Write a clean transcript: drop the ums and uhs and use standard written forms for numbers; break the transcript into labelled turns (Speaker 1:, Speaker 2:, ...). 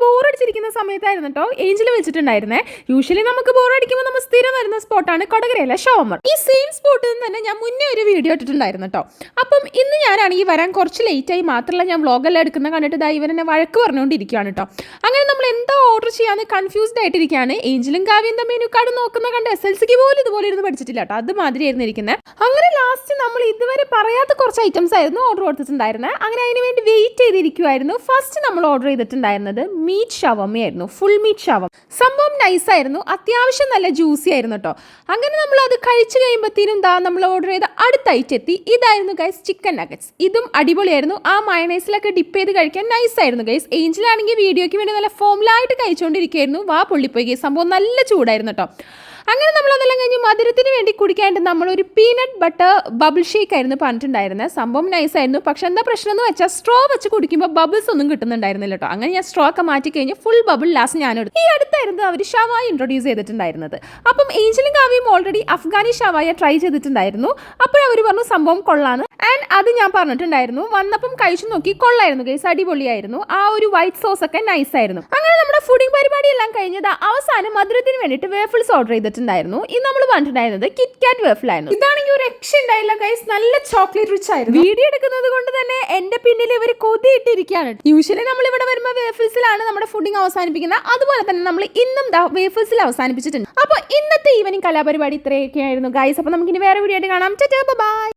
Speaker 1: ബോറടിച്ചിരിക്കുന്ന സമയത്തായിരുന്നു കേട്ടോ Angel വെച്ചിട്ടുണ്ടായിരുന്നേ. Usually നമുക്ക് ബോറടിക്കുമ്പോൾ നമ്മൾ സ്ഥിരം വരുന്ന സ്പോട്ടാണ് കൊടകരയിലെ ഷവർമ. ഈ സെയിം സ്പോട്ടിൽ നിന്ന് തന്നെ ഞാൻ മുന്നേ ഒരു വീഡിയോ ഇട്ടിട്ടുണ്ടായിരുന്നു കേട്ടോ. അപ്പം ഇന്ന് ഞാനാണെങ്കിൽ വരാൻ കുറച്ച് ലേറ്റായി. മാത്രമല്ല ഞാൻ വ്ളോഗെല്ലാം എടുക്കുന്ന കണ്ടിട്ട് ഇവരെന്നെ വഴക്ക് പറഞ്ഞുകൊണ്ടിരിക്കുകയാണ് കേട്ടോ. അങ്ങനെ നമ്മൾ എന്താ ഓർഡർ ചെയ്യാന്ന് കൺഫ്യൂസ്ഡ് ആയിട്ടിരിക്കുകയാണ്. ഏഞ്ചലും കാവ്യം മെനു കാർഡ് നോക്കുന്ന കണ്ട് SLCക്ക് പോലും ഇതുപോലെ ഇരുന്ന് പഠിച്ചിട്ടില്ല കേട്ടോ. അതുമാതിരി ആയിരുന്നു ഇരിക്കുന്നത്. അങ്ങനെ ലാസ്റ്റ് നമ്മൾ ഇതുവരെ പറയാത്ത കുറച്ച് ഐറ്റംസ് ആയിരുന്നു ഓർഡർ കൊടുത്തിട്ടുണ്ടായിരുന്നത്. അങ്ങനെ അതിന് വേണ്ടി വെയിറ്റ് ചെയ്തിരിക്കുമായിരുന്നു. ഫസ്റ്റ് നമ്മൾ ഓർഡർ ചെയ്തിട്ടുണ്ടായിരുന്നത് മീറ്റ് ഷവർമയായിരുന്നു. ഫുൾ മീറ്റ് ഷവർമ. സംഭവം നൈസായിരുന്നു, അത്യാവശ്യം നല്ല ജ്യൂസി ആയിരുന്നു കേട്ടോ. അങ്ങനെ നമ്മൾ അത് കഴിച്ചു കഴിയുമ്പോഴത്തേനും നമ്മൾ ഓർഡർ ചെയ്ത അടുത്ത ഐറ്റം എത്തി. ഇതായിരുന്നു ഗൈസ് ചിക്കൻ നഗറ്റ്സ്. ഇതും അടിപൊളിയായിരുന്നു. ആ മയണൈസിലൊക്കെ ഡിപ്പ് ചെയ്ത് കഴിക്കാൻ നൈസായിരുന്നു ഗൈസ്. ഏഞ്ചലാണെങ്കിൽ വീഡിയോയ്ക്ക് വേണ്ടി നല്ല ഫോമിലായിട്ട് കഴിച്ചുകൊണ്ടിരിക്കുകയായിരുന്നു. വാ പൊള്ളിപ്പോയി ഗൈസ്. സംഭവം നല്ല ചൂടായിരുന്നു കേട്ടോ. അങ്ങനെ നമ്മളതെല്ലാം കഴിഞ്ഞ് മധുരത്തിന് വേണ്ടി കുടിക്കാണ്ട് നമ്മളൊരു പീനട്ട് ബട്ടർ ബബിൾ ഷേക്ക് ആയിരുന്നു പറഞ്ഞിട്ടുണ്ടായിരുന്നത്. സംഭവം നൈസായിരുന്നു. പക്ഷെ എന്താ പ്രശ്നം എന്ന് വെച്ചാൽ സ്ട്രോ വെച്ച് കുടിക്കുമ്പോൾ ബബിൾസ് ഒന്നും കിട്ടുന്നുണ്ടായിരുന്നില്ല കേട്ടോ. അങ്ങനെ ഞാൻ സ്ട്രോ ഒക്കെ മാറ്റി കഴിഞ്ഞ് ഫുൾ ബബിൾ ലാസ്റ്റ് ഞാനെടുത്തു. ഈ അടുത്തായിരുന്നു അവർ ഷവായ ഇൻട്രൊഡ്യൂസ് ചെയ്തിട്ടുണ്ടായിരുന്നത്. അപ്പം ഏഞ്ചലും കാവ്യയും ഓൾറെഡി അഫ്ഗാനി ഷവായ ട്രൈ ചെയ്തിട്ടുണ്ടായിരുന്നു. അപ്പോഴവർ പറഞ്ഞു സംഭവം കൊള്ളാന്ന്. ആൻഡ് അത് ഞാൻ പറഞ്ഞിട്ടുണ്ടായിരുന്നു. വന്നപ്പം കഴിച്ചു നോക്കി, കൊള്ളായിരുന്നു ഗൈസ്, അടിപൊളിയായിരുന്നു. ആ ഒരു വൈറ്റ് സോസ് ഒക്കെ നൈസായിരുന്നു. അങ്ങനെ നമ്മുടെ ഫുഡിംഗ് പരിപാടി എല്ലാം കഴിഞ്ഞത് അവസാനം മധുരത്തിന് വേണ്ടിയിട്ട് വേഫിൾസ് ഓർഡർ ചെയ്തിട്ടുണ്ടായിരുന്നു. ഇത് നമ്മൾ പറഞ്ഞിട്ടുണ്ടായിരുന്നത് കിറ്റ്കാറ്റ് വേഫിലായിരുന്നു. ഇതാണെങ്കിൽ ഒരു രക്ഷ ഉണ്ടായില്ല ഗൈസ്, നല്ല ചോക്ലേറ്റ് റിച്ച് ആയിരുന്നു. വീഡിയോ എടുക്കുന്നത് കൊണ്ട് തന്നെ എന്റെ പിന്നിൽ ഇവർ കൊതിയിട്ടിരിക്കുകയാണ്. യൂഷ്വലി നമ്മൾ ഇവിടെ വരുമ്പോൾ വേഫിൾസിലാണ് നമ്മുടെ ഫുഡിംഗ് അവസാനിപ്പിക്കുന്നത്. അതുപോലെ തന്നെ നമ്മൾ ഇന്നും വേഫിൾസിൽ അവസാനിപ്പിച്ചിട്ടുണ്ട്. അപ്പോൾ ഇന്നത്തെ ഈവനിങ് കലാപരിപാടി ഇത്രയൊക്കെയായിരുന്നു ഗൈസ്. അപ്പോൾ നമുക്കിനി വേറെ വീഡിയോ ആയിട്ട് കാണാം. ബൈ.